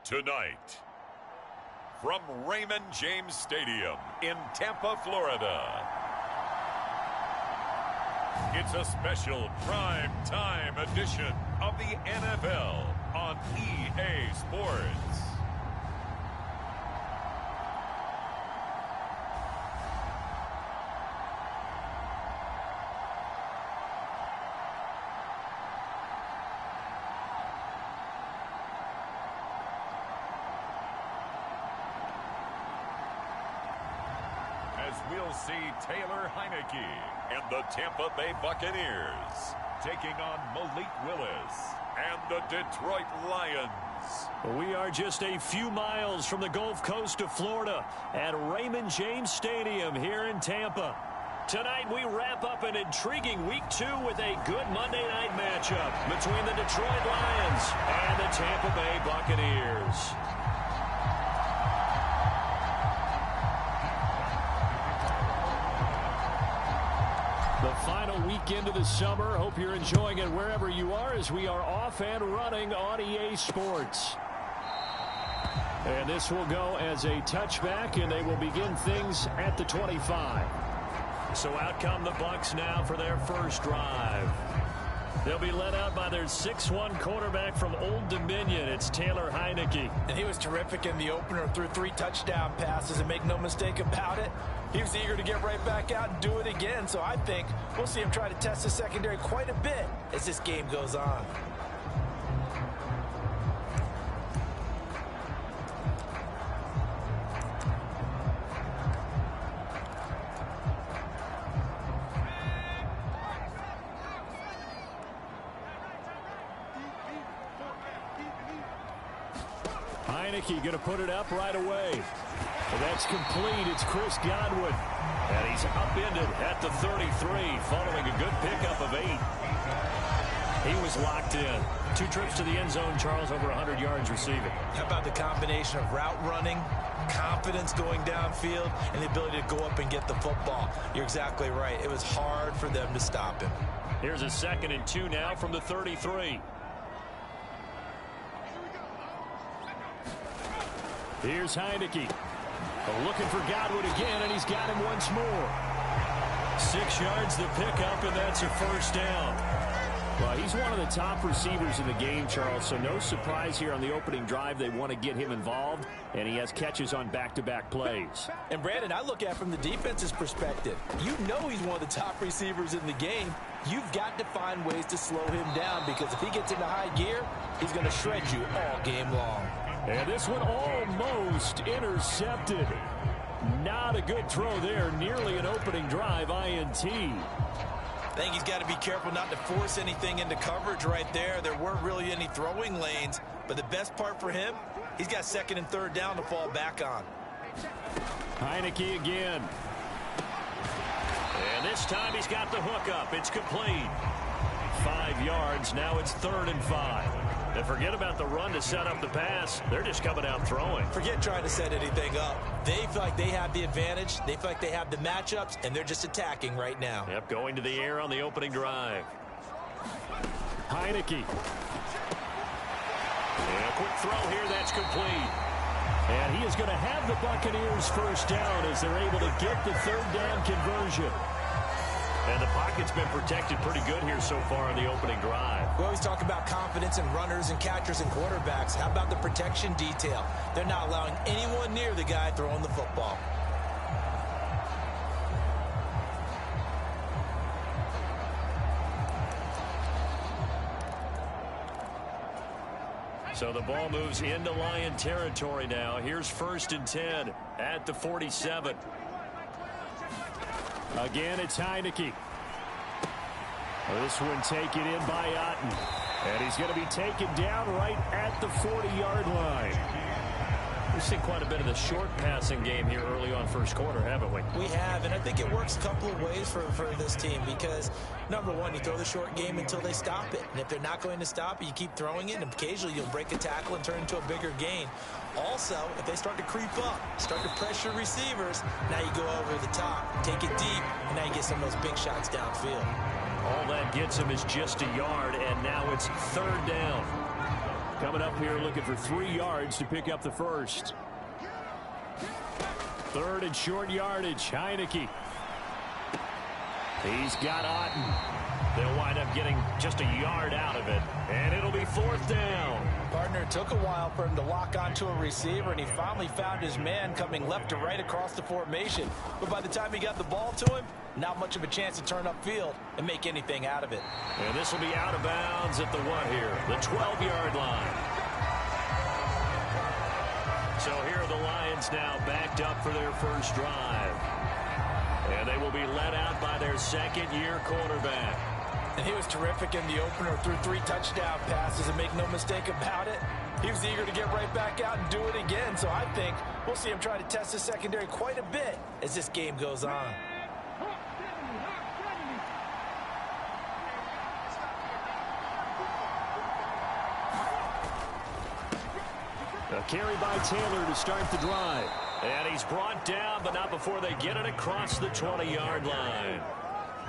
Tonight, from Raymond James Stadium in Tampa, Florida, it's a special prime time edition of the NFL on EA Sports. We'll see Taylor Heinicke and the Tampa Bay Buccaneers taking on Malik Willis and the Detroit Lions. We are just a few miles from the Gulf Coast of Florida at Raymond James Stadium here in Tampa. Tonight we wrap up an intriguing Week 2 with a good Monday night matchup between the Detroit Lions and the Tampa Bay Buccaneers. The final weekend of the summer. Hope you're enjoying it wherever you are as we are off and running on EA Sports. And this will go as a touchback, and they will begin things at the 25. So out come the Bucs now for their first drive. They'll be led out by their 6'1" quarterback from Old Dominion. It's Taylor Heinicke. And he was terrific in the opener, threw 3 touchdown passes, and make no mistake about it, he was eager to get right back out and do it again. So I think we'll see him try to test the secondary quite a bit as this game goes on. Heinicke going to put it up right away. Well, that's complete. It's Chris Godwin. And he's upended at the 33 following a good pickup of 8. He was locked in. 2 trips to the end zone, Charles, over 100 yards receiving. How about the combination of route running, confidence going downfield, and the ability to go up and get the football? You're exactly right. It was hard for them to stop him. Here's a 2nd and 2 now from the 33. Here's Heinicke. Looking for Godwin again, and he's got him once more. 6 yards the pickup, and that's a first down. Well, he's one of the top receivers in the game, Charles, so no surprise here on the opening drive. They want to get him involved, and he has catches on back-to-back plays. And, Brandon, I look at it from the defense's perspective. You know he's one of the top receivers in the game. You've got to find ways to slow him down because if he gets into high gear, he's going to shred you all game long. And this one almost intercepted. Not a good throw there. Nearly an opening drive INT. I think he's got to be careful not to force anything into coverage right there. There weren't really any throwing lanes. But the best part for him, he's got 2nd and 3rd down to fall back on. Heinicke again. And this time he's got the hook up. It's complete. 5 yards. Now it's 3rd and 5. And forget about the run to set up the pass. They're just coming out throwing. Forget trying to set anything up. They feel like they have the advantage. They feel like they have the matchups, and they're just attacking right now. Yep, going to the air on the opening drive. Heinicke. And a quick throw here. That's complete. And he is going to have the Buccaneers first down as they're able to get the 3rd down conversion. And the pocket's been protected pretty good here so far in the opening drive. We always talk about confidence in runners and catchers and quarterbacks. How about the protection detail? They're not allowing anyone near the guy throwing the football. So the ball moves into Lion territory now. Here's 1st and 10 at the 47. Again, it's Heinicke. This one taken in by Otten. And he's going to be taken down right at the 40-yard line. We've seen quite a bit of the short passing game here early on first quarter, haven't we? We have, and I think it works a couple of ways for this team because, number one, you throw the short game until they stop it. And if they're not going to stop it, you keep throwing it, and occasionally you'll break a tackle and turn into a bigger gain. Also, if they start to creep up, start to pressure receivers, now you go over the top, take it deep, and now you get some of those big shots downfield. All that gets him is just a yard, and now it's 3rd down. Coming up here looking for 3 yards to pick up the first. 3rd and short yardage. Heineke. He's got Otten. They'll wind up getting just a yard out of it, and it'll be 4th down. Partner, it took a while for him to lock onto a receiver, and he finally found his man coming left to right across the formation. But by the time he got the ball to him, not much of a chance to turn upfield and make anything out of it. And this will be out of bounds at the what here? The 12-yard line. So here are the Lions now backed up for their first drive. And they will be led out by their second-year quarterback. And he was terrific in the opener, threw 3 touchdown passes, and make no mistake about it, he was eager to get right back out and do it again. So I think we'll see him try to test the secondary quite a bit as this game goes on. A carry by Taylor to start the drive. And he's brought down, but not before they get it across the 20-yard line.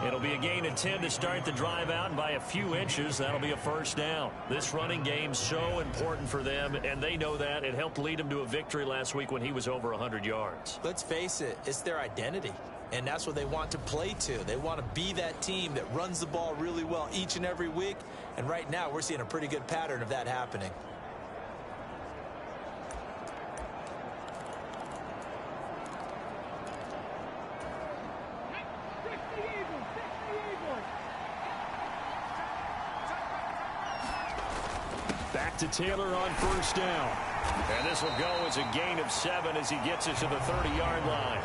It'll be a gain of 10 to start the drive out, and by a few inches, that'll be a first down. This running game's so important for them, and they know that. It helped lead them to a victory last week when he was over 100 yards. Let's face it, it's their identity, and that's what they want to play to. They want to be that team that runs the ball really well each and every week, and right now we're seeing a pretty good pattern of that happening. Back to Taylor on first down. And this will go as a gain of 7 as he gets it to the 30-yard line.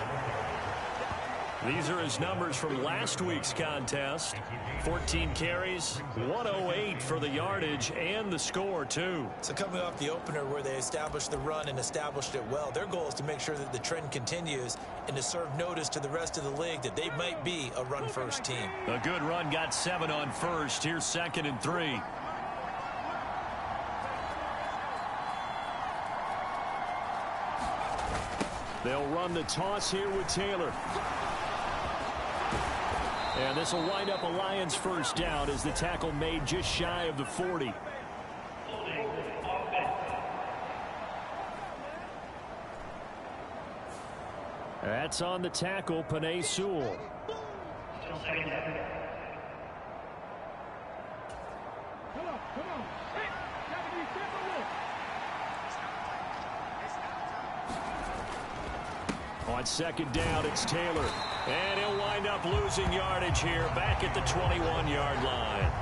These are his numbers from last week's contest. 14 carries, 108 for the yardage, and the score, too. So coming off the opener where they established the run and established it well, their goal is to make sure that the trend continues and to serve notice to the rest of the league that they might be a run-first team. A good run got 7 on first. Here's 2nd and 3. They'll run the toss here with Taylor. And this will wind up a Lions first down as the tackle made just shy of the 40. That's on the tackle, Penei Sewell. On 2nd down, it's Taylor. And he'll wind up losing yardage here back at the 21-yard line.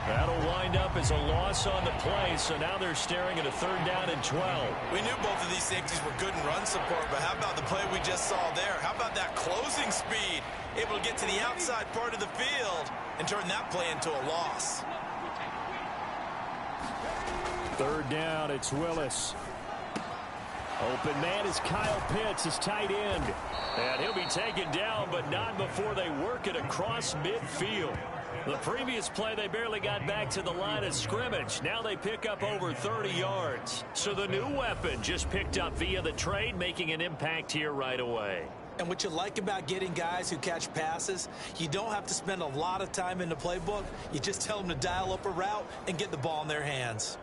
That'll wind up as a loss on the play, so now they're staring at a 3rd down and 12. We knew both of these safeties were good in run support, but how about the play we just saw there? How about that closing speed? Able to get to the outside part of the field and turn that play into a loss. 3rd down, it's Willis. Open man is Kyle Pitts, his tight end. And he'll be taken down, but not before they work it across midfield. The previous play, they barely got back to the line of scrimmage. Now they pick up over 30 yards. So the new weapon just picked up via the trade, making an impact here right away. And what you like about getting guys who catch passes, you don't have to spend a lot of time in the playbook. You just tell them to dial up a route and get the ball in their hands.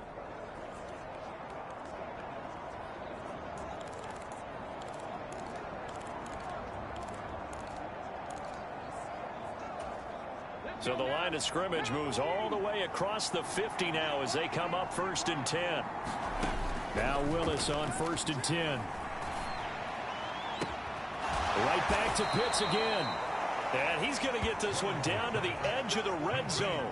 So the line of scrimmage moves all the way across the 50 now as they come up 1st and 10. Now Willis on 1st and 10. Right back to Pitts again. And he's going to get this one down to the edge of the red zone.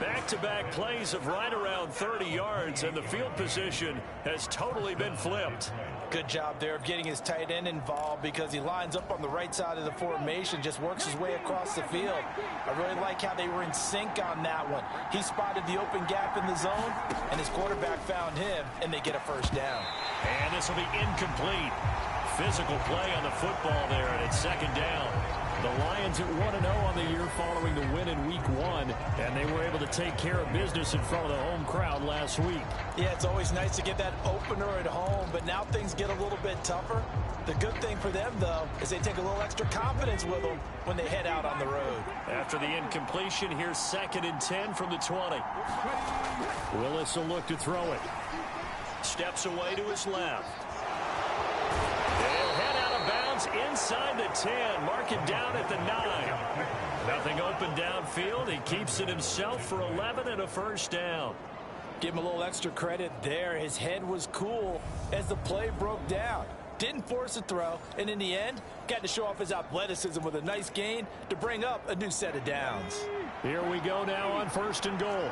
Back-to-back plays of right around 30 yards, and the field position has totally been flipped. Good job there of getting his tight end involved because he lines up on the right side of the formation, just works his way across the field. I really like how they were in sync on that one. He spotted the open gap in the zone, and his quarterback found him, and they get a 1st down. And this will be incomplete. Physical play on the football there, and it's 2nd down. The Lions at 1-0 on the year here following the win in Week 1, and they were able to take care of business in front of the home crowd last week. Yeah, it's always nice to get that opener at home, but now things get a little bit tougher. The good thing for them, though, is they take a little extra confidence with them when they head out on the road. After the incompletion, here's 2nd and 10 from the 20. Willis will look to throw it. Steps away to his left. They'll head out of bounds inside the 10. Mark it down at the 9. Nothing open downfield. He keeps it himself for 11 and a first down. Give him a little extra credit there. His head was cool as the play broke down. Didn't force a throw, and in the end, got to show off his athleticism with a nice gain to bring up a new set of downs. Here we go now on 1st and goal.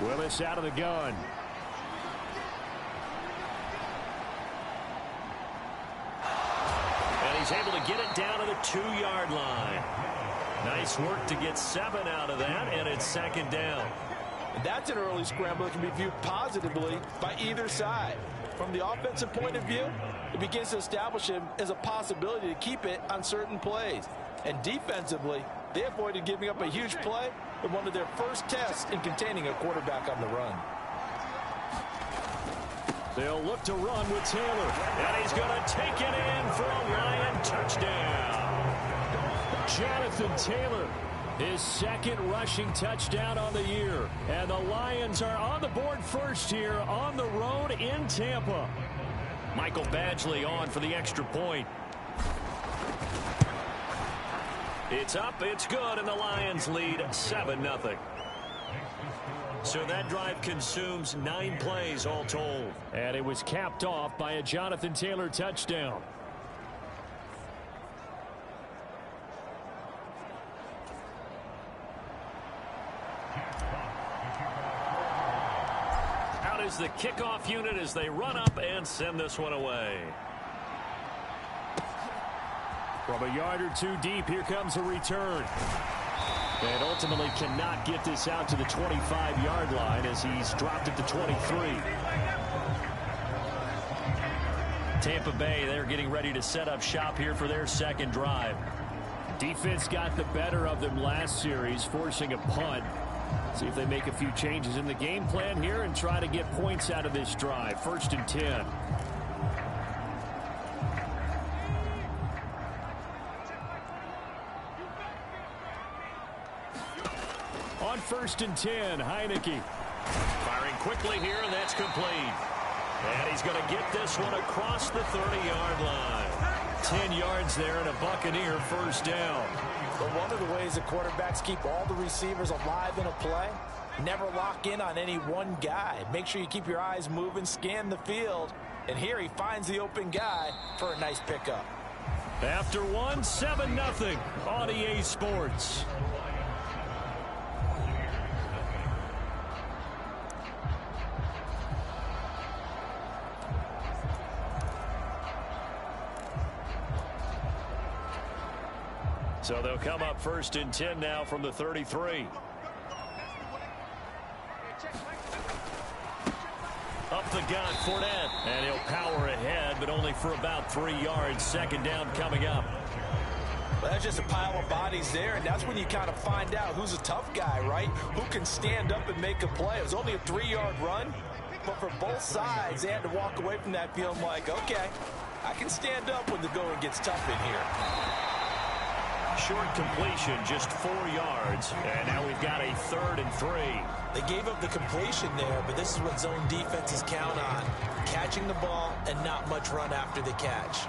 Willis out of the gun. And he's able to get it down to the 2-yard line. Nice work to get 7 out of that, and it's 2nd down. That's an early scramble that can be viewed positively by either side. From the offensive point of view, it begins to establish him as a possibility to keep it on certain plays. And defensively, they avoided giving up a huge play in one of their first tests in containing a quarterback on the run. They'll look to run with Taylor. And he's going to take it in for a Lion touchdown. Jonathan Taylor, his 2nd rushing touchdown on the year. And the Lions are on the board first here on the road in Tampa. Michael Badgley on for the extra point. It's up, it's good, and the Lions lead 7-0. So that drive consumes 9 plays all told. And it was capped off by a Jonathan Taylor touchdown. Out is the kickoff unit as they run up and send this one away. From a yard or 2 deep, here comes a return. And ultimately cannot get this out to the 25-yard line as he's dropped it to 23. Tampa Bay, they're getting ready to set up shop here for their 2nd drive. Defense got the better of them last series, forcing a punt. See if they make a few changes in the game plan here and try to get points out of this drive. 1st and 10. On 1st and 10, Heineke. Firing quickly here, and that's complete. And he's going to get this one across the 30-yard line. 10 yards there and a Buccaneer first down. But one of the ways that quarterbacks keep all the receivers alive in a play, never lock in on any one guy. Make sure you keep your eyes moving, scan the field. And here he finds the open guy for a nice pickup. After 1, 7-0 on EA Sports. So they'll come up 1st and 10 now from the 33. Up the gun, Fournette. And he'll power ahead, but only for about 3 yards. 2nd down coming up. Well, that's just a pile of bodies there, and that's when you kind of find out who's a tough guy, right? Who can stand up and make a play. It was only a 3-yard run, but for both sides, they had to walk away from that feeling like, okay, I can stand up when the going gets tough in here. Short completion, just 4 yards, and now we've got a 3rd and 3. They gave up the completion there, but this is what zone defenses count on. Catching the ball and not much run after the catch.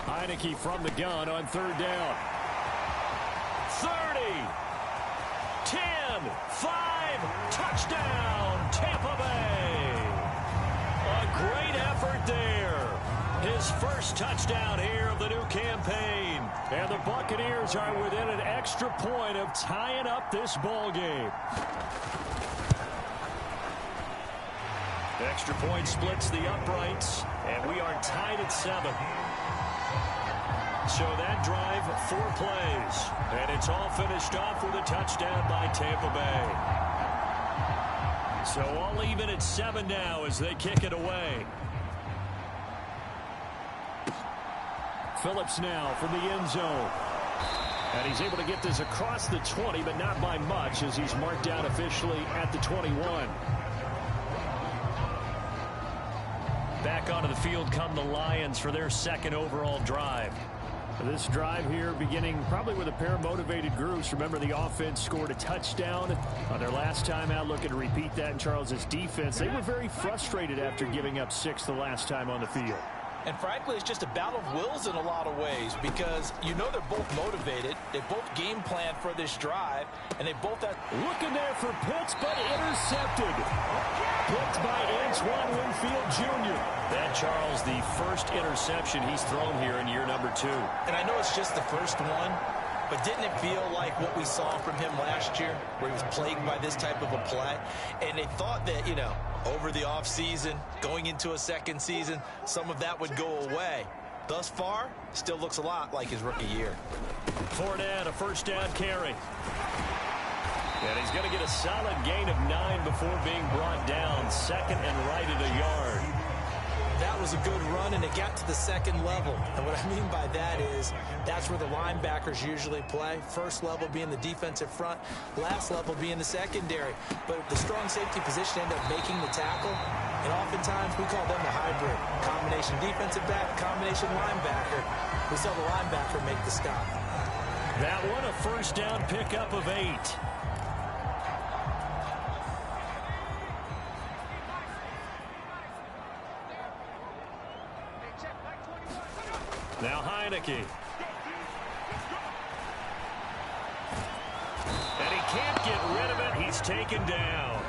Heineke from the gun on 3rd down. 30, 10, 5, touchdown, Tampa Bay. A great effort there. His first touchdown here of the new campaign. And the Buccaneers are within an extra point of tying up this ball game. The extra point splits the uprights, and we are tied at 7. So that drive, 4 plays, and it's all finished off with a touchdown by Tampa Bay. So all even at 7 now as they kick it away. Phillips now from the end zone. And he's able to get this across the 20, but not by much as he's marked down officially at the 21. Back onto the field come the Lions for their second overall drive. This drive here beginning probably with a pair of motivated groups. Remember, the offense scored a touchdown on their last time out, looking to repeat that in Charles's defense. They were very frustrated after giving up 6 the last time on the field. And frankly, it's just a battle of wills in a lot of ways because you know they're both motivated. They both game plan for this drive, and they both have... Looking there for Pitts, but intercepted. Picked by Antoine Winfield Jr. That, Charles, the first interception he's thrown here in year number 2. And I know it's just the first one, but didn't it feel like what we saw from him last year where he was plagued by this type of a play? And they thought that, you know, over the offseason, going into a second season, some of that would go away. Thus far, still looks a lot like his rookie year. Fournette, a first down carry. And he's going to get a solid gain of 9 before being brought down. Second and right at a yard. That was a good run, and it got to the second level. And what I mean by that is that's where the linebackers usually play. First level being the defensive front, last level being the secondary. But the strong safety position ended up making the tackle, and oftentimes we call them a hybrid. Combination defensive back, combination linebacker. We saw the linebacker make the stop. That one a first down pickup of 8. Now Heineke. And he can't get rid of it. He's taken down.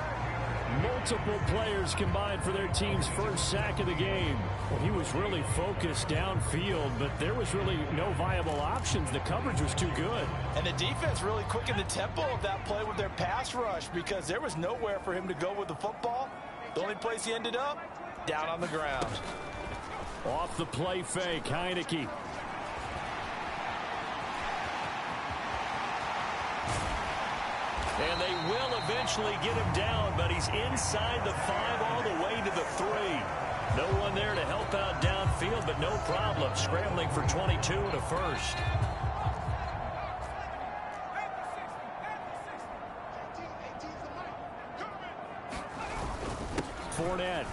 Multiple players combined for their team's first sack of the game. Well, he was really focused downfield, but there was really no viable options. The coverage was too good. And the defense really quickened the tempo of that play with their pass rush because there was nowhere for him to go with the football. The only place he ended up, down on the ground. Off the play fake, Heineke. And they will eventually get him down, but he's inside the 5 all the way to the 3. No one there to help out downfield, but no problem. Scrambling for 22 and a first. Fournette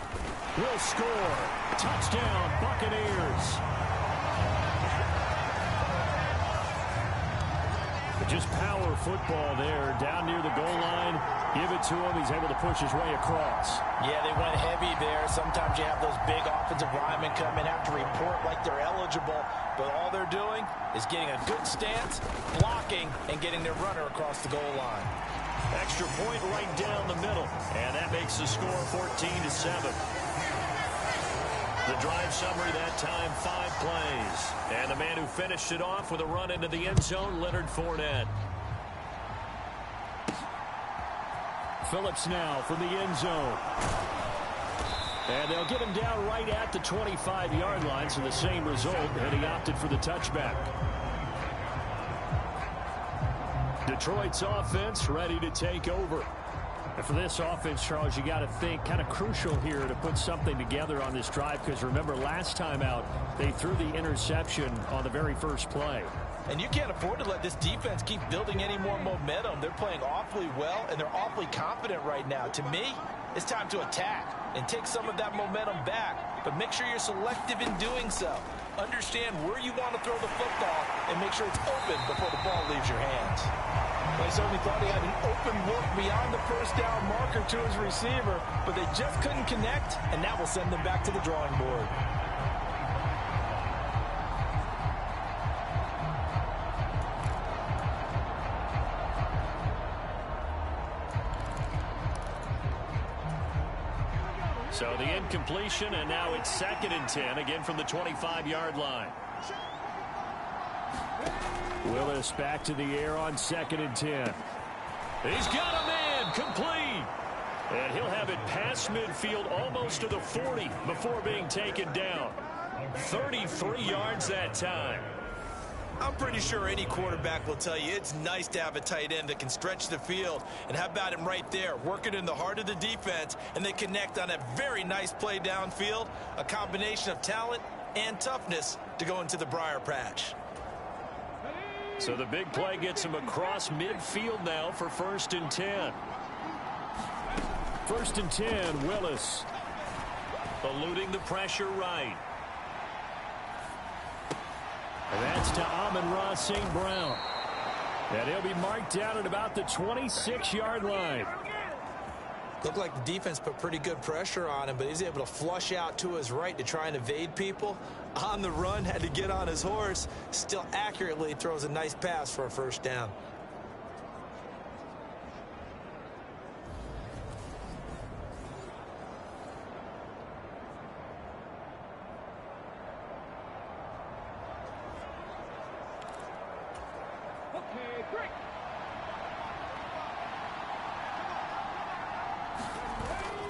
will score. Touchdown, Buccaneers. Just power football there, down near the goal line. Give it to him. He's able to push his way across. Yeah, they went heavy there. Sometimes you have those big offensive linemen come and have to report like they're eligible, but all they're doing is getting a good stance, blocking, and getting their runner across the goal line. Extra point right down the middle, and that makes the score 14-7. The drive summary that time, 5 plays. And the man who finished it off with a run into the end zone, Leonard Fournette. Phillips now from the end zone. And they'll get him down right at the 25-yard line, so the same result, and he opted for the touchback. Detroit's offense ready to take over. And for this offense, Charles, you got to think kind of crucial here to put something together on this drive because remember last time out they threw the interception on the very first play. And you can't afford to let this defense keep building any more momentum. They're playing awfully well and they're awfully confident right now. To me, it's time to attack and take some of that momentum back. But make sure you're selective in doing so. Understand where you want to throw the football and make sure it's open before the ball leaves your hands. Well, I certainly thought he had an open look beyond the first down marker to his receiver, but they just couldn't connect, and that will send them back to the drawing board. So the incompletion, and now it's 2nd and 10, again from the 25-yard line. Willis back to the air on 2nd and 10. He's got a man, complete. And he'll have it past midfield almost to the 40 before being taken down. 33 yards that time. I'm pretty sure any quarterback will tell you it's nice to have a tight end that can stretch the field. And how about him right there, working in the heart of the defense, and they connect on a very nice play downfield, a combination of talent and toughness to go into the briar patch. So the big play gets him across midfield now for 1st and 10. 1st and 10, Willis. Eluding the pressure right. And that's to Amon-Ra St. Brown. And he'll be marked down at about the 26-yard line. Looked like the defense put pretty good pressure on him, but he's able to flush out to his right to try and evade people. On the run, had to get on his horse. Still accurately throws a nice pass for a 1st down.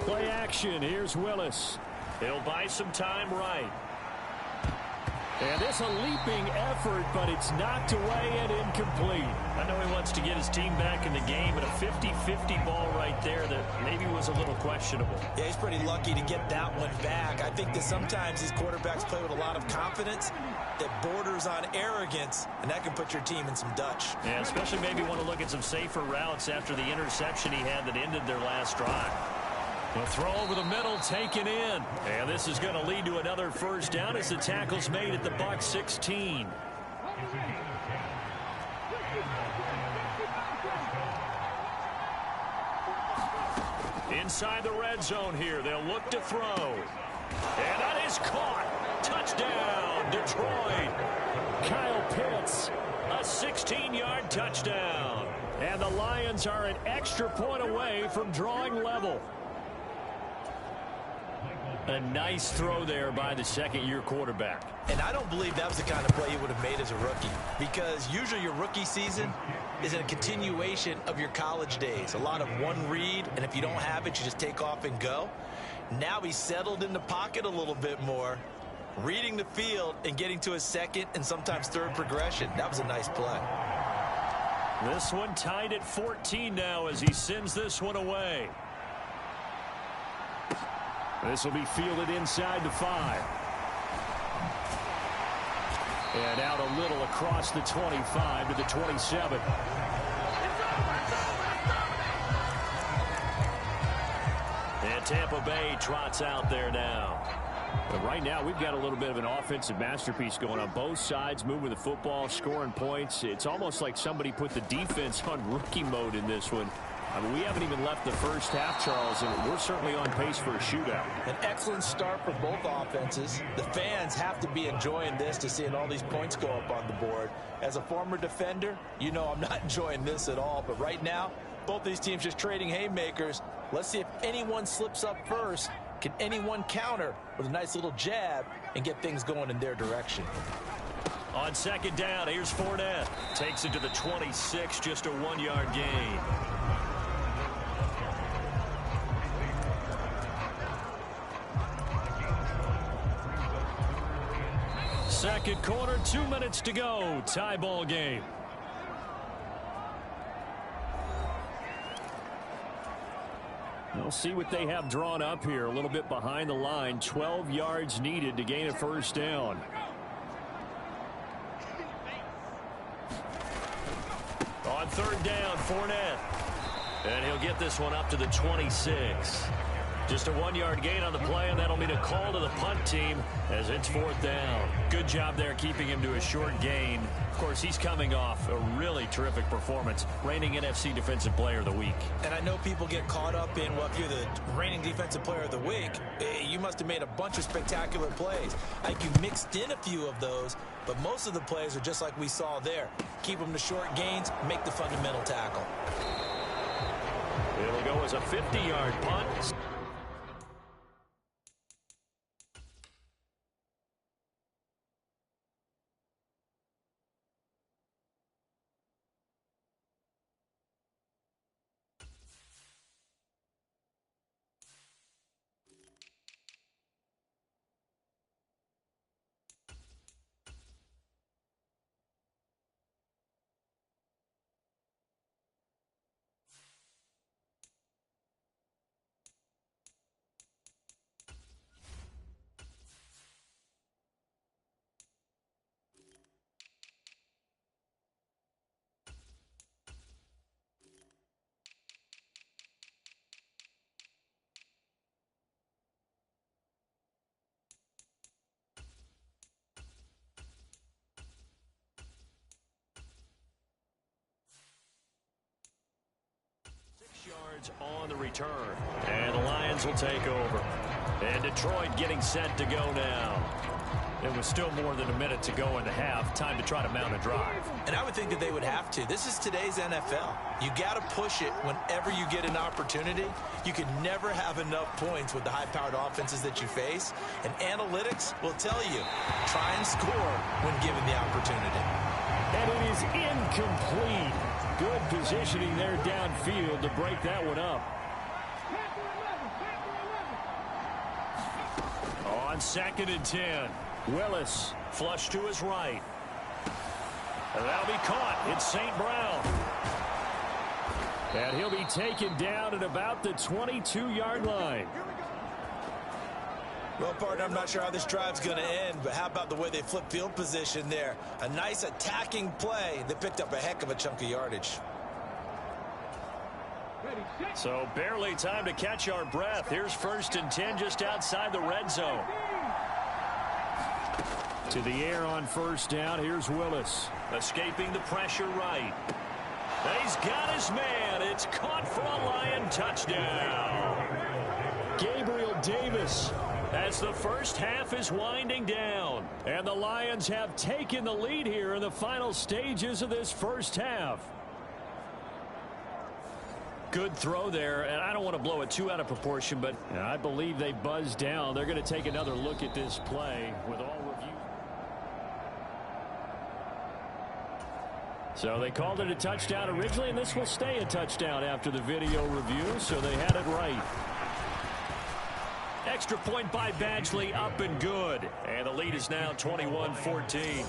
Play action. Here's Willis. He'll buy some time right. And this a leaping effort, but it's knocked away and incomplete. I know he wants to get his team back in the game, but a 50-50 ball right there that maybe was a little questionable. Yeah, he's pretty lucky to get that one back. I think that sometimes these quarterbacks play with a lot of confidence that borders on arrogance, and that can put your team in some Dutch. Yeah, especially maybe want to look at some safer routes after the interception he had that ended their last drive. The throw over the middle taken in. And this is going to lead to another 1st down as the tackle's made at the Bucs 16. Inside the red zone here. They'll look to throw. And that is caught. Touchdown, Detroit. Kyle Pitts, a 16-yard touchdown. And the Lions are an extra point away from drawing level. A nice throw there by the 2nd-year quarterback. And I don't believe that was the kind of play he would have made as a rookie, because usually your rookie season is a continuation of your college days. A lot of one read, and if you don't have it, you just take off and go. Now he's settled in the pocket a little bit more, reading the field and getting to his 2nd and sometimes 3rd progression. That was a nice play. This one tied at 14 now as he sends this one away. This will be fielded inside the 5. And out a little across the 25 to the 27. And Tampa Bay trots out there now. But right now, we've got a little bit of an offensive masterpiece going on both sides, moving the football, scoring points. It's almost like somebody put the defense on rookie mode in this one. I mean, we haven't even left the 1st half, Charles, and we're certainly on pace for a shootout. An excellent start for both offenses. The fans have to be enjoying this to seeing all these points go up on the board. As a former defender, you know I'm not enjoying this at all. But right now, both these teams just trading haymakers. Let's see if anyone slips up first. Can anyone counter with a nice little jab and get things going in their direction? On 2nd down, here's Fournette. Takes it to the 26, just a 1-yard gain. 2nd quarter, 2 minutes to go. Tie ball game. We'll see what they have drawn up here. A little bit behind the line. 12 yards needed to gain a 1st down. On 3rd down, Fournette. And he'll get this one up to the 26. Just a 1-yard gain on the play, and that'll mean a call to the punt team as it's 4th down. Good job there keeping him to a short gain. Of course, he's coming off a really terrific performance, reigning NFC Defensive Player of the Week. And I know people get caught up in, well, if you're the reigning Defensive Player of the Week, you must have made a bunch of spectacular plays. I think you mixed in a few of those, but most of the plays are just like we saw there. Keep them to short gains, make the fundamental tackle. It'll go as a 50-yard punt. yards on the return. And the Lions will take over. And Detroit getting set to go now. It was still more than a minute to go in the half. Time to try to mount a drive. And I would think that they would have to. This is today's NFL. You got to push it whenever you get an opportunity. You can never have enough points with the high-powered offenses that you face. And analytics will tell you, try and score when given the opportunity. And it is incomplete. Good positioning there downfield to break that one up. On 2nd and 10. Willis, flush to his right. And that'll be caught. It's St. Brown. And he'll be taken down at about the 22-yard line. Well, partner, I'm not sure how this drive's going to end, but how about the way they flip field position there? A nice attacking play. They picked up a heck of a chunk of yardage. So barely time to catch our breath. Here's 1st and 10 just outside the red zone. To the air on 1st down. Here's Willis. Escaping the pressure right. He's got his man. It's caught for a Lion touchdown. Gabriel Davis as the first half is winding down. And the Lions have taken the lead here in the final stages of this first half. Good throw there, and I don't want to blow it too out of proportion, but I believe they buzzed down. They're going to take another look at this play with all review. So they called it a touchdown originally, and this will stay a touchdown after the video review, so they had it right. Extra point by Badgley, up and good. And the lead is now 21-14.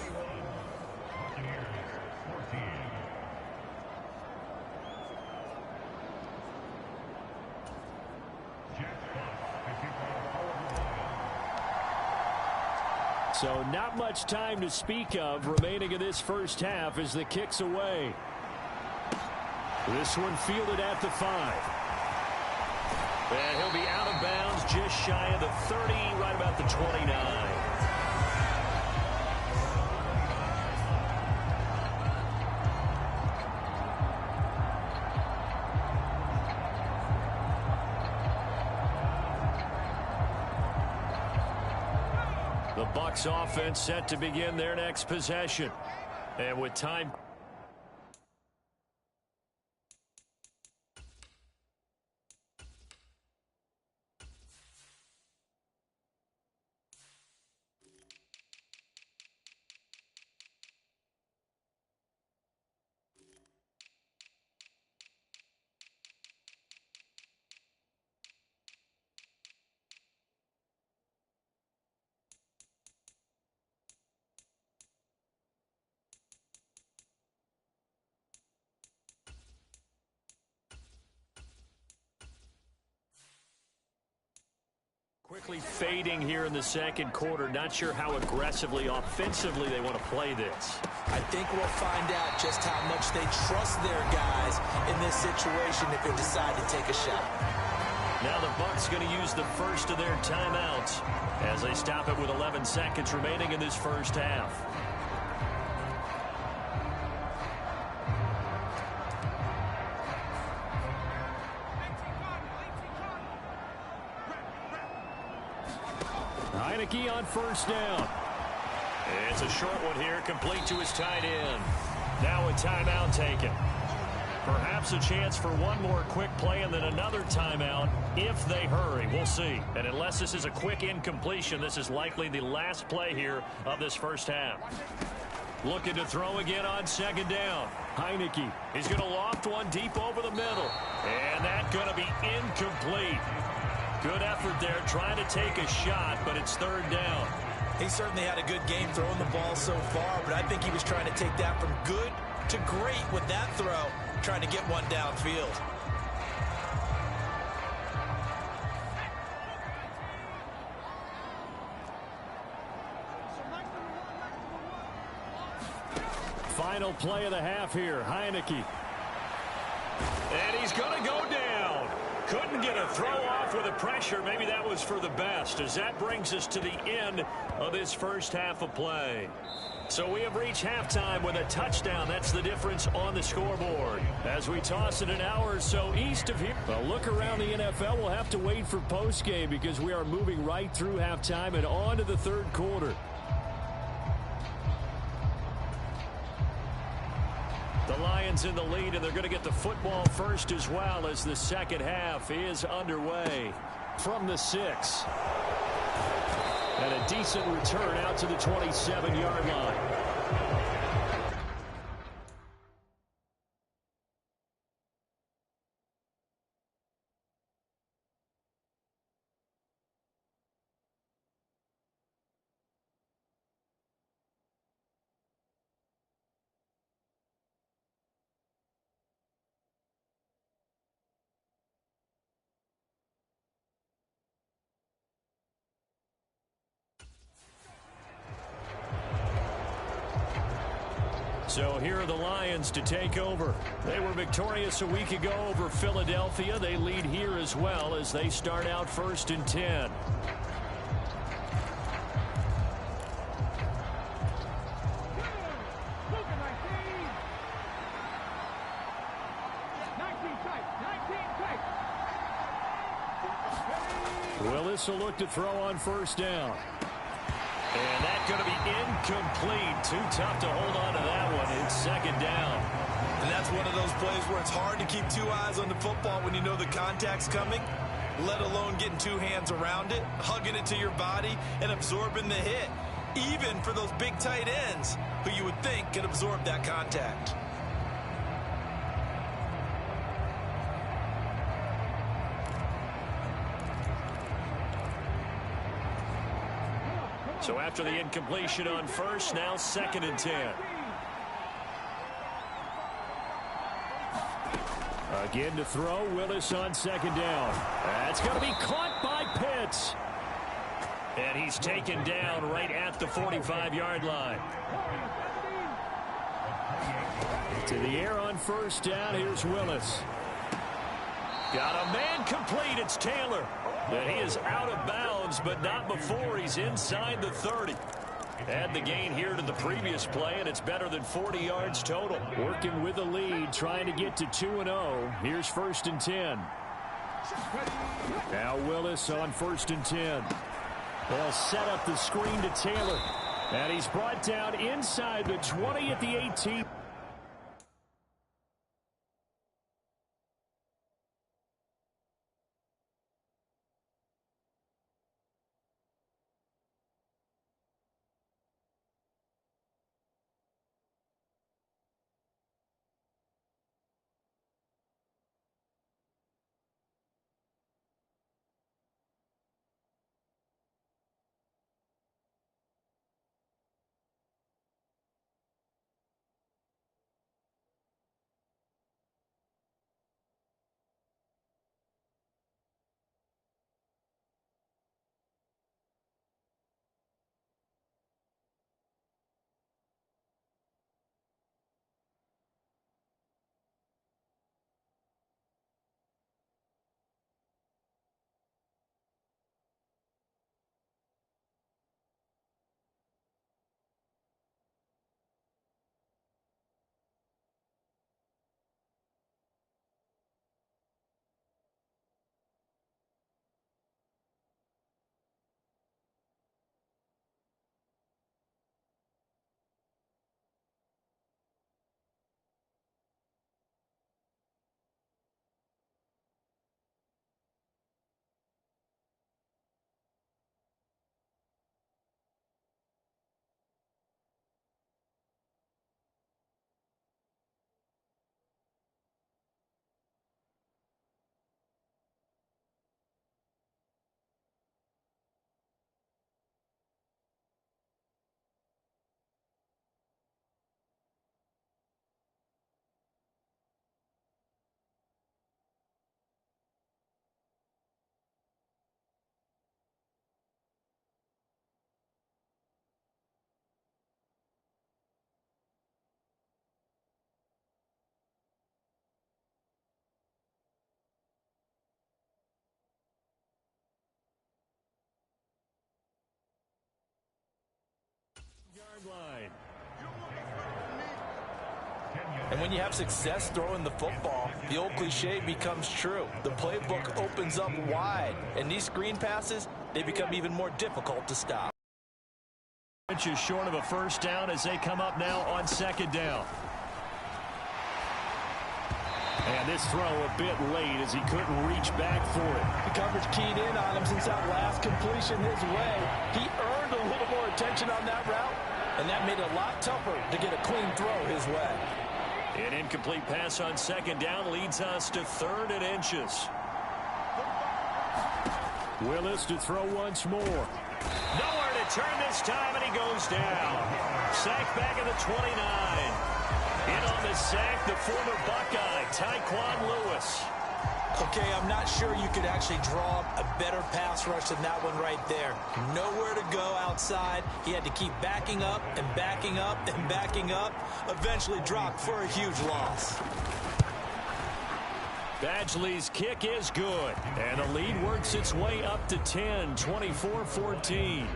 So not much time to speak of remaining in this first half as the kick's away. This one fielded at the 5. And he'll be out of bounds just shy of the 30, right about the 29. The Bucs offense set to begin their next possession. And with time... Quickly fading here in the second quarter. Not sure how aggressively, offensively they want to play this. I think we'll find out just how much they trust their guys in this situation if they decide to take a shot. Now the Bucs going to use the first of their timeouts as they stop it with 11 seconds remaining in this first half. Heineke on first down. It's a short one here, complete to his tight end. Now a timeout taken. Perhaps a chance for one more quick play and then another timeout if they hurry. We'll see. And unless this is a quick incompletion, this is likely the last play here of this first half. Looking to throw again on second down. Heineke. He's going to loft one deep over the middle. And that's going to be incomplete. Good effort there, trying to take a shot, but it's third down. He certainly had a good game throwing the ball so far, but I think he was trying to take that from good to great with that throw, trying to get one downfield. Final play of the half here, Heineke. And he's going to go down. Couldn't get a throw off with the pressure. Maybe that was for the best, as that brings us to the end of this first half of play. So we have reached halftime with a touchdown. That's the difference on the scoreboard. As we toss it an hour or so east of here. A look around the NFL. We'll have to wait for postgame because we are moving right through halftime and on to the third quarter. The Lions in the lead, and they're going to get the football first as well as the second half is underway. From the 6. And a decent return out to the 27-yard line. So here are the Lions to take over. They were victorious a week ago over Philadelphia. They lead here as well as they start out 1st and 10. Willis will look to throw on 1st down. And that's going to be incomplete. Too tough to hold on to that one. It's 2nd down. And that's one of those plays where it's hard to keep 2 eyes on the football when you know the contact's coming, let alone getting 2 hands around it, hugging it to your body, and absorbing the hit, even for those big tight ends who you would think could absorb that contact. So after the incompletion on 1st, now 2nd and 10. Again to throw, Willis on 2nd down. That's going to be caught by Pitts. And he's taken down right at the 45-yard line. To the air on 1st down, here's Willis. Got a man complete, it's Taylor. And he is out of bounds, but not before he's inside the 30. Add the gain here to the previous play, and it's better than 40 yards total. Working with the lead, trying to get to 2-0. Here's 1st and 10. Now Willis on 1st and 10. They'll set up the screen to Taylor. And he's brought down inside the 20 at the 18. And when you have success throwing the football, the old cliche becomes true. The playbook opens up wide, and these screen passes, they become even more difficult to stop. Inches short of a first down as they come up now on second down. And this throw a bit late as he couldn't reach back for it. The coverage keyed in on him since that last completion his way. He earned a little more attention on that route, and that made it a lot tougher to get a clean throw his way. An incomplete pass on second down leads us to 3rd and inches. Willis to throw once more. Nowhere to turn this time, and he goes down. Sacked back at the 29. In on the sack, the former Buckeye, Tyquan Lewis. Okay, I'm not sure you could actually draw a better pass rush than that one right there. Nowhere to go outside. He had to keep backing up and backing up and backing up. Eventually dropped for a huge loss. Badgley's kick is good. And the lead works its way up to 10, 24-14.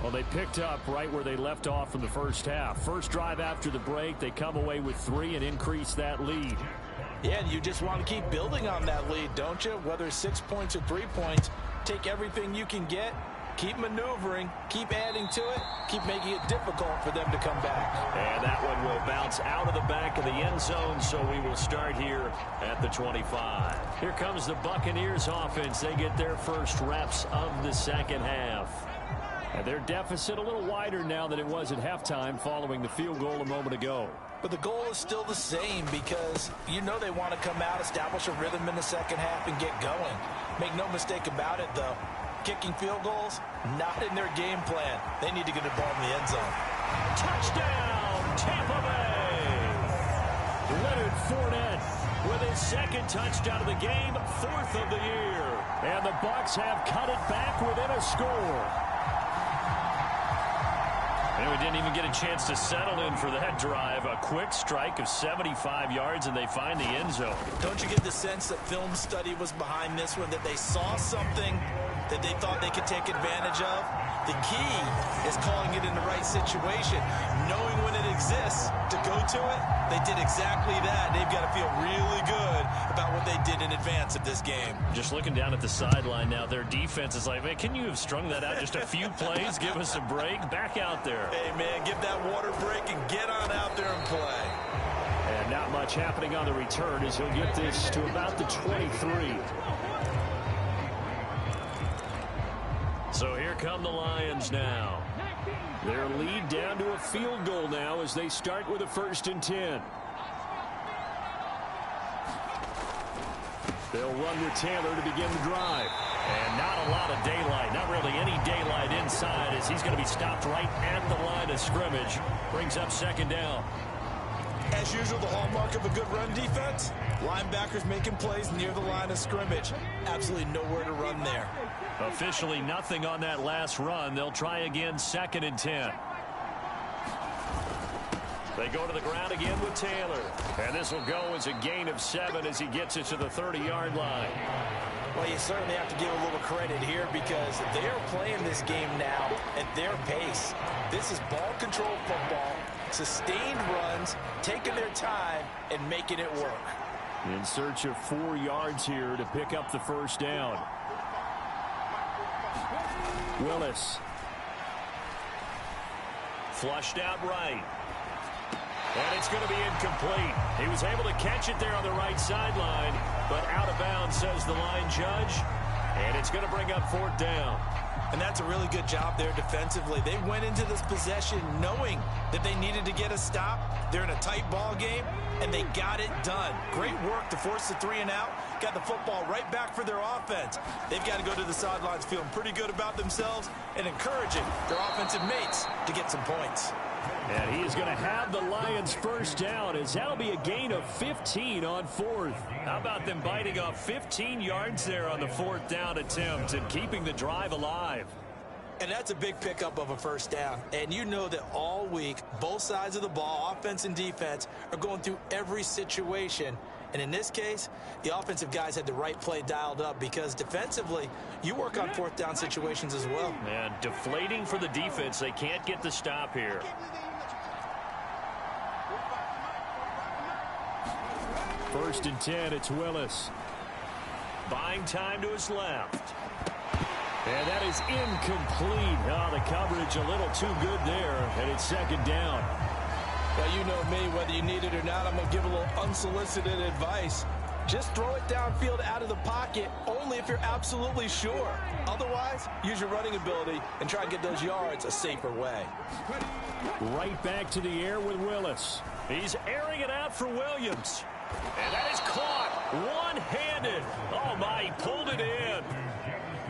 Well, they picked up right where they left off in the first half. First drive after the break, they come away with 3 and increase that lead. Yeah, you just want to keep building on that lead, don't you? Whether it's 6 points or 3 points, take everything you can get, keep maneuvering, keep adding to it, keep making it difficult for them to come back. And that one will bounce out of the back of the end zone, so we will start here at the 25. Here comes the Buccaneers offense. They get their first reps of the second half. And their deficit a little wider now than it was at halftime following the field goal a moment ago. But the goal is still the same because you know they want to come out, establish a rhythm in the second half, and get going. Make no mistake about it, though. Kicking field goals, not in their game plan. They need to get the ball in the end zone. Touchdown, Tampa Bay! Leonard Fournette with his second touchdown of the game, 4th of the year. And the Bucs have cut it back within a score. And we didn't even get a chance to settle in for that drive. A quick strike of 75 yards, and they find the end zone. Don't you get the sense that film study was behind this one, that they saw something that they thought they could take advantage of? The key is calling it in the right situation, knowing when it exists to go to it. They did exactly that. They've got to feel really good about what they did in advance of this game. Just looking down at the sideline now, their defense is like, man, can you have strung that out just a few plays? Give us a break. Back out there. Hey, man, give that water break and get on out there and play. And not much happening on the return as he'll get this to about the 23. So here come the Lions now. Their lead down to a field goal now as they start with a 1st and 10. They'll run with Taylor to begin the drive. And not a lot of daylight, not really any daylight inside as he's going to be stopped right at the line of scrimmage. Brings up second down. As usual, the hallmark of a good run defense, linebackers making plays near the line of scrimmage. Absolutely nowhere to run there. Officially nothing on that last run. They'll try again, 2nd and 10. They go to the ground again with Taylor. And this will go as a gain of 7 as he gets it to the 30-yard line. Well, you certainly have to give a little credit here because they are playing this game now at their pace. This is ball control football, sustained runs, taking their time, and making it work. In search of 4 yards here to pick up the first down. Willis. Flushed out right. And it's going to be incomplete. He was able to catch it there on the right sideline, but out of bounds, says the line judge. And it's going to bring up 4th down. And that's a really good job there defensively. They went into this possession knowing that they needed to get a stop. They're in a tight ball game, and they got it done. Great work to force the 3 and out. Got the football right back for their offense. They've got to go to the sidelines feeling pretty good about themselves and encouraging their offensive mates to get some points. And he is going to have the Lions first down as that'll be a gain of 15 on 4th. How about them biting off 15 yards there on the 4th down attempt and keeping the drive alive? And that's a big pickup of a first down. And you know that all week, both sides of the ball, offense and defense, are going through every situation. And in this case, the offensive guys had the right play dialed up because defensively, you work on fourth down situations as well. And deflating for the defense. They can't get the stop here. First and 10, it's Willis. Buying time to his left. And that is incomplete. Oh, the coverage a little too good there, and it's second down. Well, you know me, whether you need it or not, I'm going to give a little unsolicited advice. Just throw it downfield out of the pocket, only if you're absolutely sure. Otherwise, use your running ability and try and get those yards a safer way. Right back to the air with Willis. He's airing it out for Williams. And that is caught one-handed. Oh, my, he pulled it in.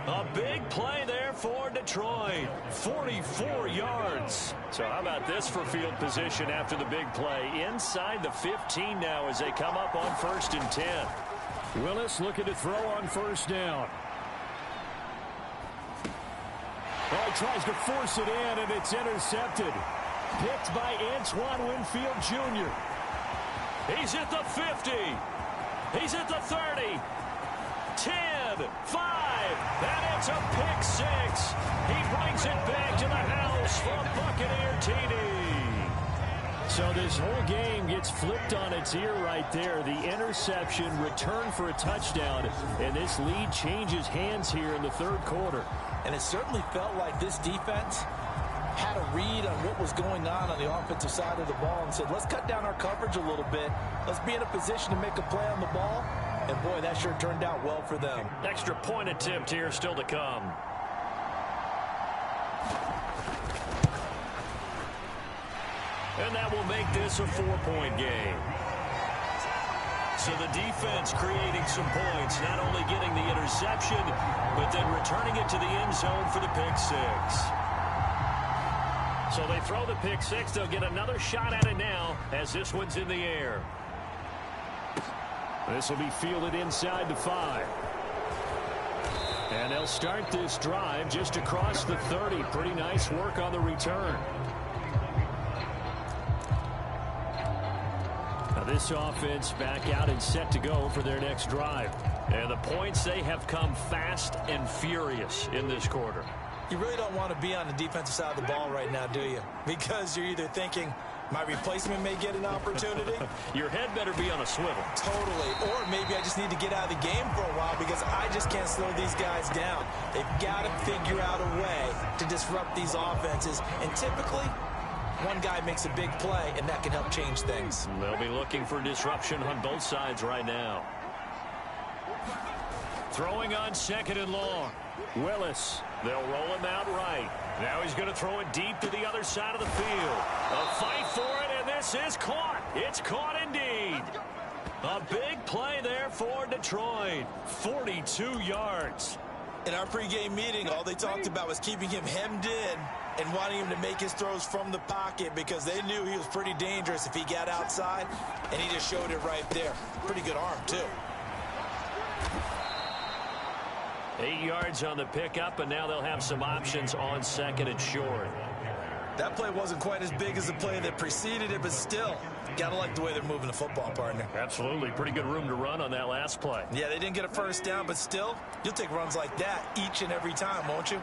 A big play there for Detroit. 44 yards. So how about this for field position after the big play? Inside the 15 now as they come up on first and 10. Willis looking to throw on first down. Oh, he tries to force it in, and it's intercepted. Picked by Antoine Winfield Jr. He's at the 50. He's at the 30. 10, 5, and it's a pick six. He brings it back to the house for Buccaneer TD. So this whole game gets flipped on its ear right there. The interception, return for a touchdown, and this lead changes hands here in the third quarter. And it certainly felt like this defense had a read on what was going on the offensive side of the ball and said, let's cut down our coverage a little bit. Let's be in a position to make a play on the ball. And, boy, that sure turned out well for them. Extra point attempt here still to come. And that will make this a 4-point game. So the defense creating some points, not only getting the interception, but then returning it to the end zone for the pick six. So they throw the pick six. They'll get another shot at it now as this one's in the air. This will be fielded inside the 5. And they'll start this drive just across the 30. Pretty nice work on the return. Now this offense back out and set to go for their next drive. And the points, they have come fast and furious in this quarter. You really don't want to be on the defensive side of the ball right now, do you? Because you're either thinking, my replacement may get an opportunity. Your head better be on a swivel. Totally. Or maybe I just need to get out of the game for a while because I just can't slow these guys down. They've got to figure out a way to disrupt these offenses. And typically, one guy makes a big play, and that can help change things. They'll be looking for disruption on both sides right now. Throwing on second and long. Willis. They'll roll him out right. Now he's going to throw it deep to the other side of the field. A fight for it, and this is caught. It's caught indeed. A big play there for Detroit. 42 yards. In our pregame meeting, all they talked about was keeping him hemmed in and wanting him to make his throws from the pocket because they knew he was pretty dangerous if he got outside, and he just showed it right there. Pretty good arm, too. 8 yards on the pickup, and now they'll have some options on second and short. That play wasn't quite as big as the play that preceded it, but still, gotta like the way they're moving the football, partner. Absolutely. Pretty good room to run on that last play. Yeah, they didn't get a first down, but still, you'll take runs like that each and every time, won't you?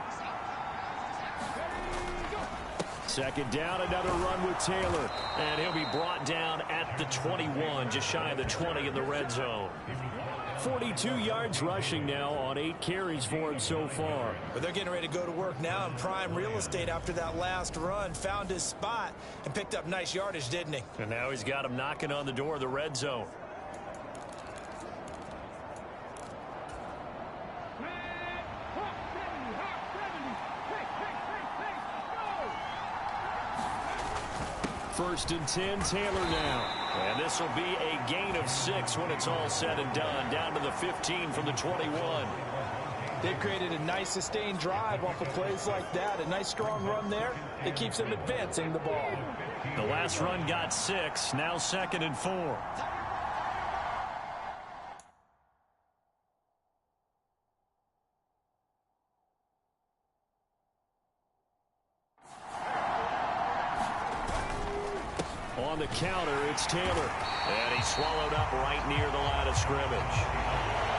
Second down, another run with Taylor. And he'll be brought down at the 21, just shy of the 20 in the red zone. 42 yards rushing now on 8 carries for him so far. But they're getting ready to go to work now in prime real estate after that last run. Found his spot and picked up nice yardage, didn't he? And now he's got him knocking on the door of the red zone. First and 10, Taylor now. And this will be a gain of 6 when it's all said and done. Down to the 15 from the 21. They've created a nice sustained drive off of plays like that. A nice strong run there. It keeps them advancing the ball. The last run got 6. Now second and 4. On on the counter. It's Taylor. And he's swallowed up right near the line of scrimmage.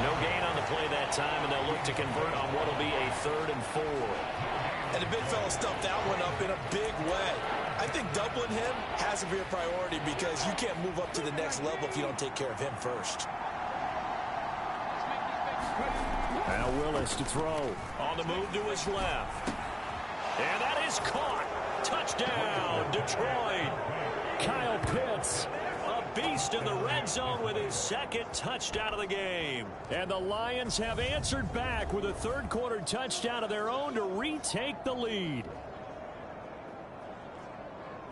No gain on the play that time, and they'll look to convert on what will be a 3rd and 4. And the big fella stuffed that one up in a big way. I think doubling him has to be a priority because you can't move up to the next level if you don't take care of him first. Now Willis to throw. On the move to his left. And that is caught. Touchdown, Detroit. Kyle Pitts. A beast in the red zone with his 2nd touchdown of the game. And the Lions have answered back with a 3rd quarter touchdown of their own to retake the lead.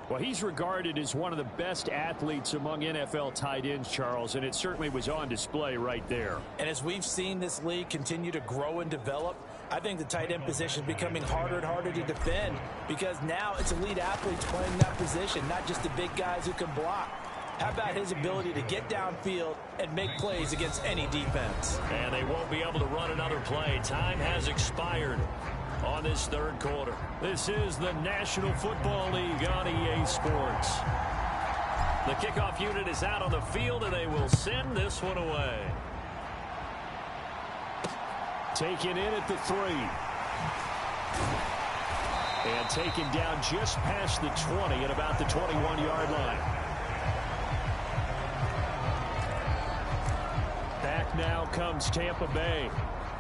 Well, he's regarded as one of the best athletes among NFL tight ends, Charles, and it certainly was on display right there. And as we've seen this league continue to grow and develop, I think the tight end position is becoming harder and harder to defend because now it's elite athletes playing that position, not just the big guys who can block. How about his ability to get downfield and make plays against any defense? And they won't be able to run another play. Time has expired on this 3rd quarter. This is the National Football League on EA Sports. The kickoff unit is out on the field, and they will send this one away. Taken in at the 3. And taken down just past the 20 at about the 21-yard line. Back now comes Tampa Bay.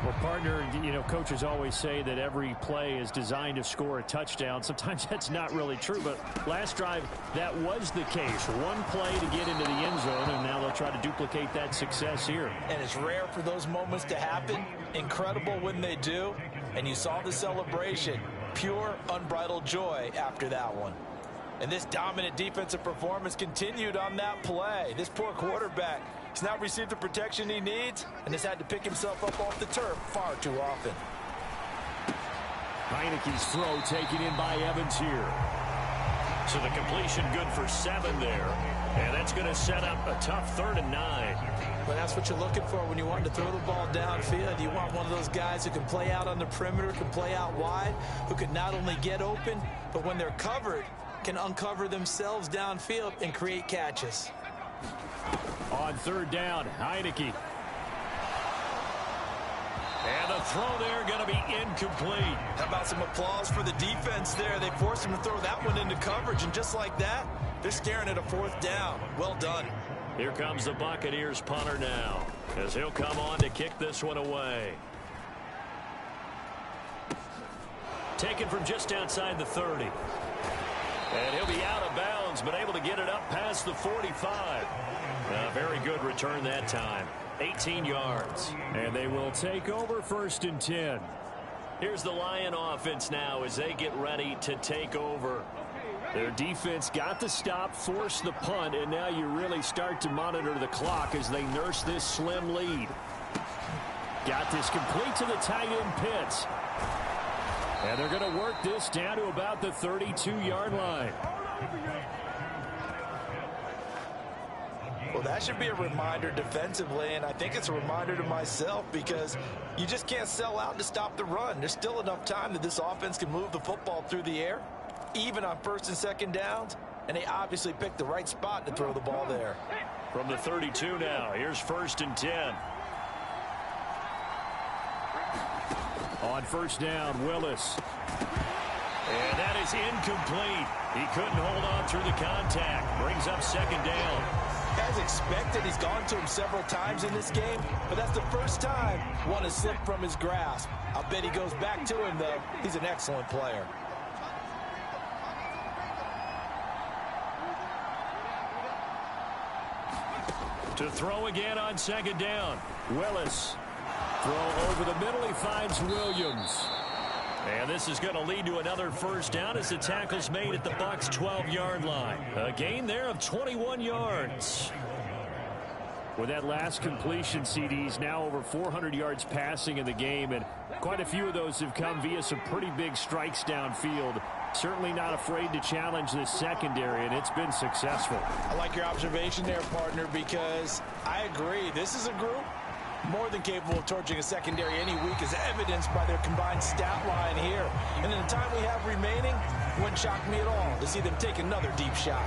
Well, partner, you know, coaches always say that every play is designed to score a touchdown. Sometimes that's not really true, but last drive, that was the case. One play to get into the end zone, and now they'll try to duplicate that success here. And it's rare for those moments to happen. Incredible when they do. And you saw the celebration. Pure, unbridled joy after that one. And this dominant defensive performance continued on that play. This poor quarterback, he's not received the protection he needs and has had to pick himself up off the turf far too often. Heineke's throw taken in by Evans here. So the completion good for 7 there. And that's going to set up a tough 3rd and 9. But that's what you're looking for when you want to throw the ball downfield. You want one of those guys who can play out on the perimeter, can play out wide, who can not only get open, but when they're covered, can uncover themselves downfield and create catches. On 3rd down, Heineke. And the throw there going to be incomplete. How about some applause for the defense there? They forced him to throw that one into coverage, and just like that, they're staring at a 4th down. Well done. Here comes the Buccaneers punter now, as he'll come on to kick this one away. Taken from just outside the 30. And he'll be out of bounds, but able to get it up past the 45. A very good return that time. 18 yards. And they will take over 1st and 10. Here's the Lion offense now as they get ready to take over. Their defense got the stop, forced the punt, and now you really start to monitor the clock as they nurse this slim lead. Got this complete to the tight end Pitts. And they're going to work this down to about the 32-yard line. Well, that should be a reminder defensively, and I think it's a reminder to myself because you just can't sell out to stop the run. There's still enough time that this offense can move the football through the air, even on 1st and 2nd downs, and they obviously picked the right spot to throw the ball there. From the 32 now, here's 1st and 10. On 1st down, Willis. And that is incomplete. He couldn't hold on through the contact. Brings up 2nd down. As expected, he's gone to him several times in this game, but that's the first time one has slipped from his grasp. I'll bet he goes back to him, though. He's an excellent player. To throw again on 2nd down. Willis. Throw over the middle. He finds Williams. And this is going to lead to another 1st down as the tackle's made at the Bucs' 12-yard line. A gain there of 21 yards. With that last completion, CD's now over 400 yards passing in the game, and quite a few of those have come via some pretty big strikes downfield. Certainly not afraid to challenge this secondary, and it's been successful. I like your observation there, partner, because I agree. This is a group more than capable of torching a secondary any week, as evidenced by their combined stat line here. And in the time we have remaining, it wouldn't shock me at all to see them take another deep shot.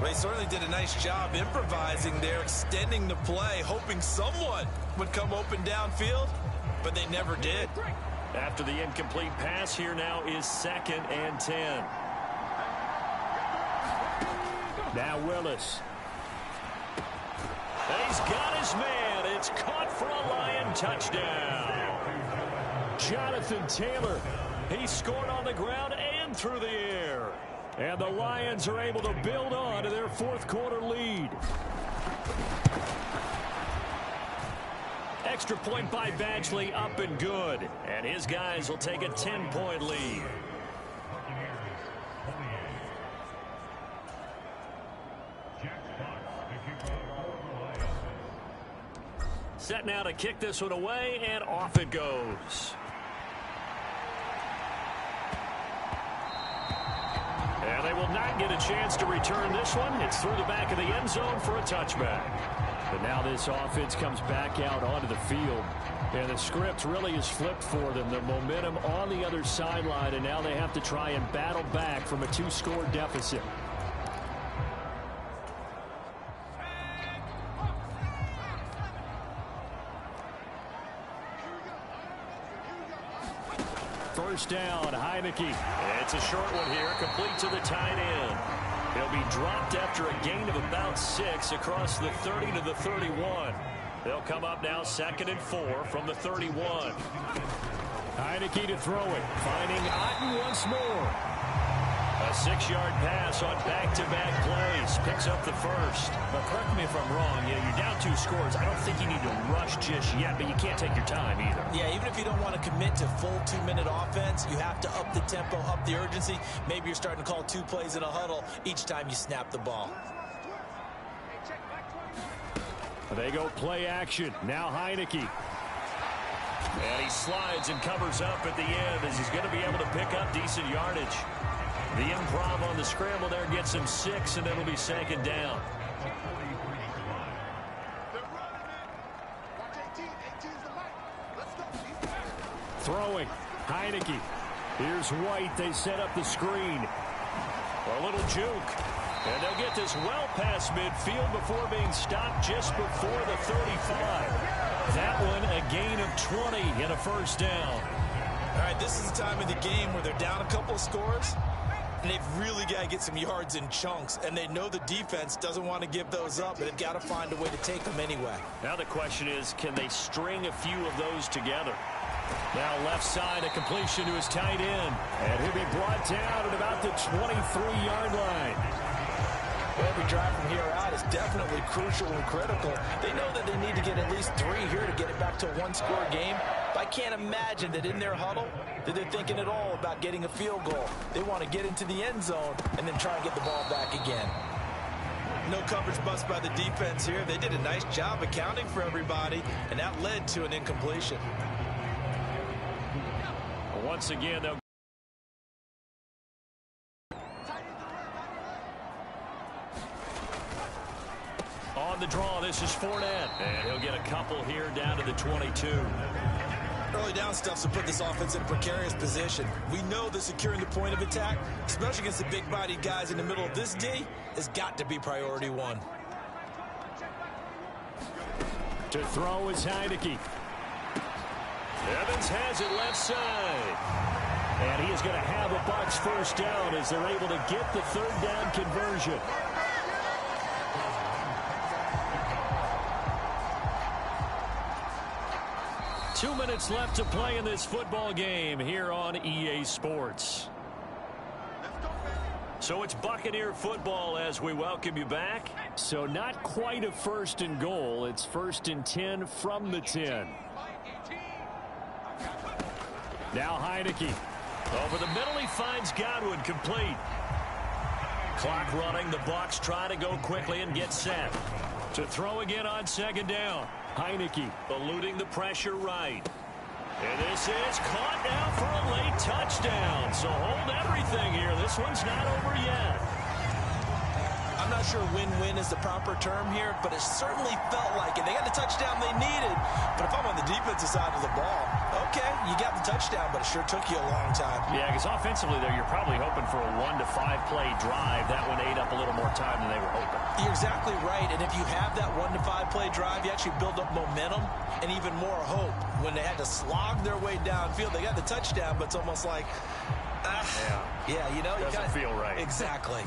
Well, he certainly did a nice job improvising there, extending the play, hoping someone would come open downfield, but they never did. After the incomplete pass, here now is 2nd and 10. Now Willis. He's got his man. It's caught for a Lion touchdown. Jonathan Taylor. He scored on the ground and through the air. And the Lions are able to build on to their fourth quarter lead. Extra point by Badgley, up and good. And his guys will take a 10-point lead. Set now to kick this one away, and off it goes. And they will not get a chance to return this one. It's through the back of the end zone for a touchback. But now this offense comes back out onto the field. And the script really is flipped for them. The momentum on the other sideline, and now they have to try and battle back from a 2-score deficit. First down, Heineke. It's a short one here, complete to the tight end. He'll be dropped after a gain of about 6 across the 30 to the 31. They'll come up now 2nd and 4 from the 31. Heineke to throw it, finding Otten once more. A 6-yard pass on back-to-back plays. Picks up the first. But correct me if I'm wrong. You're down 2 scores. I don't think you need to rush just yet, but you can't take your time either. Yeah, even if you don't want to commit to full 2-minute offense, you have to up the tempo, up the urgency. Maybe you're starting to call 2 plays in a huddle each time you snap the ball. They go play action. Now Heineke. And he slides and covers up at the end as he's going to be able to pick up decent yardage. The improv on the scramble there gets him 6, and it'll be 2nd down. Throwing. Heineke. Here's White. They set up the screen. A little juke. And they'll get this well past midfield before being stopped just before the 35. That one a gain of 20 and a first down. All right, this is the time of the game where they're down a couple of scores, and they've really got to get some yards in chunks, and they know the defense doesn't want to give those up, but they've got to find a way to take them anyway. Now the question is, can they string a few of those together? Now left side, a completion to his tight end. And he'll be brought down at about the 23-yard line. Every drive from here out is definitely crucial and critical. They know that they need to get at least 3 here to get it back to a 1-score game. But I can't imagine that in their huddle that they're thinking at all about getting a field goal. They want to get into the end zone and then try and get the ball back again. No coverage bust by the defense here. They did a nice job accounting for everybody, and that led to an incompletion. Once again, they'll on the draw. This is Fournette, and he'll get a couple here down to the 22. Early down stuff to put this offense in a precarious position. We know that securing the point of attack, especially against the big-bodied guys in the middle of this D, has got to be priority 1. To throw is Heineke. Evans has it left side. And he is going to have a Bucs first down as they're able to get the 3rd down conversion. Two minutes left to play in this football game here on EA Sports. So it's Buccaneer football as we welcome you back. So not quite a 1st and goal. It's 1st and 10 from the 10. Now Heineke. Over the middle, he finds Godwin, complete. Clock running. The Bucs try to go quickly and get set. To throw again on 2nd down. Heineke eluding the pressure right. And this is caught now for a late touchdown. So hold everything here. This one's not over yet. I'm not not sure win-win is the proper term here, but it certainly felt like it. They got the touchdown they needed, but if I'm on the defensive side of the ball, okay, you got the touchdown, but it sure took you a long time. Yeah, because offensively there, you're probably hoping for a 1 to 5 play drive. That one ate up a little more time than they were hoping. You're exactly right, and if you have that 1 to 5 play drive, you actually build up momentum and even more hope. When they had to slog their way downfield, they got the touchdown, but it's almost like, yeah, you know, doesn't feel right. Exactly.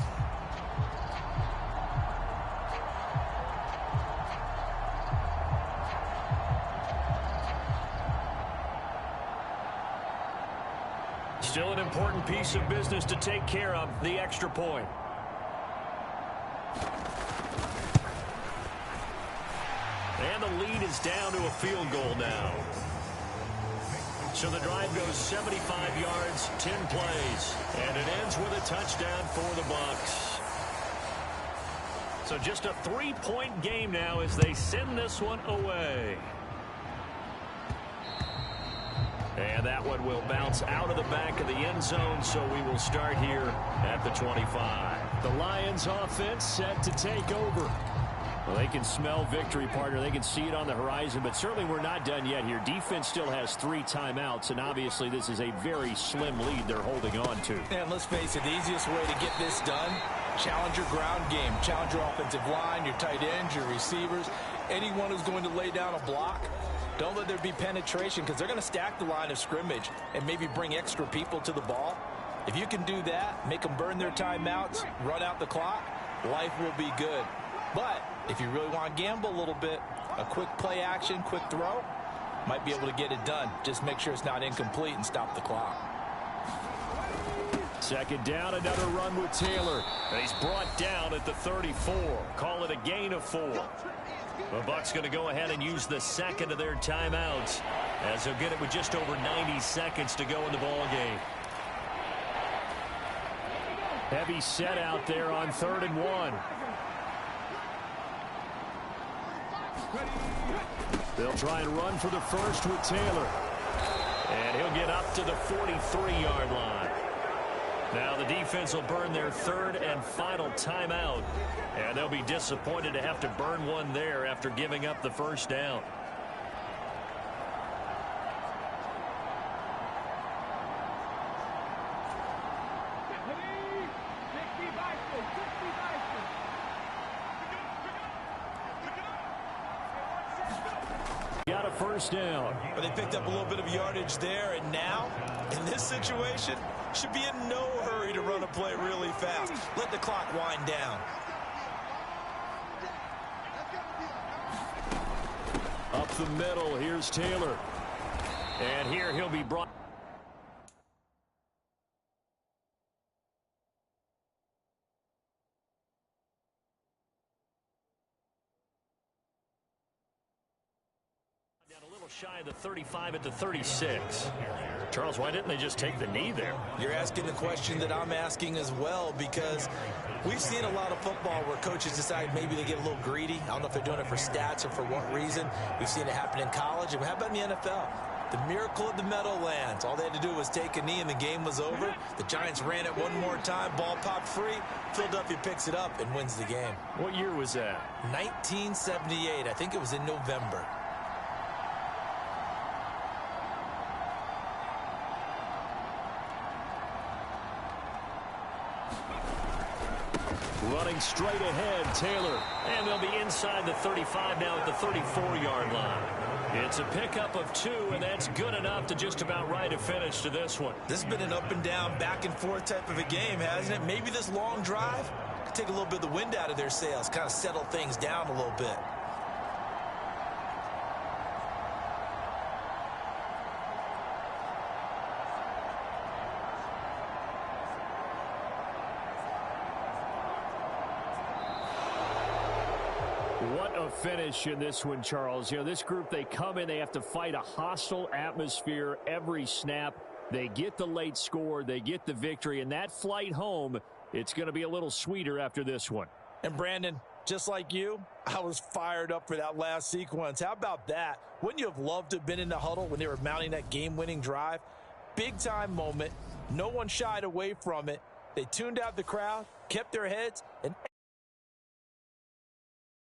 Still an important piece of business to take care of, the extra point. And the lead is down to a field goal now. So the drive goes 75 yards, 10 plays, and it ends with a touchdown for the Bucs. So just a 3-point game now as they send this one away. And that one will bounce out of the back of the end zone, so we will start here at the 25. The Lions offense set to take over. Well, they can smell victory, partner. They can see it on the horizon, but certainly we're not done yet here. Defense still has 3 timeouts, and obviously this is a very slim lead they're holding on to. And let's face it, the easiest way to get this done, challenge your ground game. Challenge your offensive line, your tight ends, your receivers, anyone who's going to lay down a block. Don't let there be penetration because they're going to stack the line of scrimmage and maybe bring extra people to the ball. If you can do that, make them burn their timeouts, run out the clock, life will be good. But if you really want to gamble a little bit, a quick play action, quick throw, might be able to get it done. Just make sure it's not incomplete and stop the clock. Second down, another run with Taylor. And he's brought down at the 34. Call it a gain of 4. The Bucs going to go ahead and use the second of their timeouts as they'll get it with just over 90 seconds to go in the ball game. Heavy set out there on 3rd and 1. They'll try and run for the first with Taylor. And he'll get up to the 43-yard line. Now the defense will burn their 3rd and final timeout. And they'll be disappointed to have to burn one there after giving up the first down. Got a first down. But they picked up a little bit of yardage there, and now, in this situation, should be in no hurry to run a play really fast. Let the clock wind down. Up the middle, here's Taylor. And here he'll be brought. Down a little shy of the 35 at the 36. Charles, why didn't they just take the knee there? You're asking the question that I'm asking as well, because we've seen a lot of football where coaches decide maybe they get a little greedy. I don't know if they're doing it for stats or for what reason. We've seen it happen in college. And how about in the NFL? The miracle of the Meadowlands. All they had to do was take a knee and the game was over. The Giants ran it one more time. Ball popped free. Philadelphia picks it up and wins the game. What year was that? 1978. I think it was in November. Running straight ahead, Taylor. And they'll be inside the 35 now at the 34-yard line. It's a pickup of 2, and that's good enough to just about write a finish to this one. This has been an up and down, back and forth type of a game, hasn't it? Maybe this long drive could take a little bit of the wind out of their sails, kind of settle things down a little bit. What a finish in this one, Charles. You know, this group, they come in, they have to fight a hostile atmosphere every snap. They get the late score, they get the victory, and that flight home, it's going to be a little sweeter after this one. And Brandon, just like you, I was fired up for that last sequence. How about that? Wouldn't you have loved to have been in the huddle when they were mounting that game-winning drive? Big-time moment. No one shied away from it. They tuned out the crowd, kept their heads, and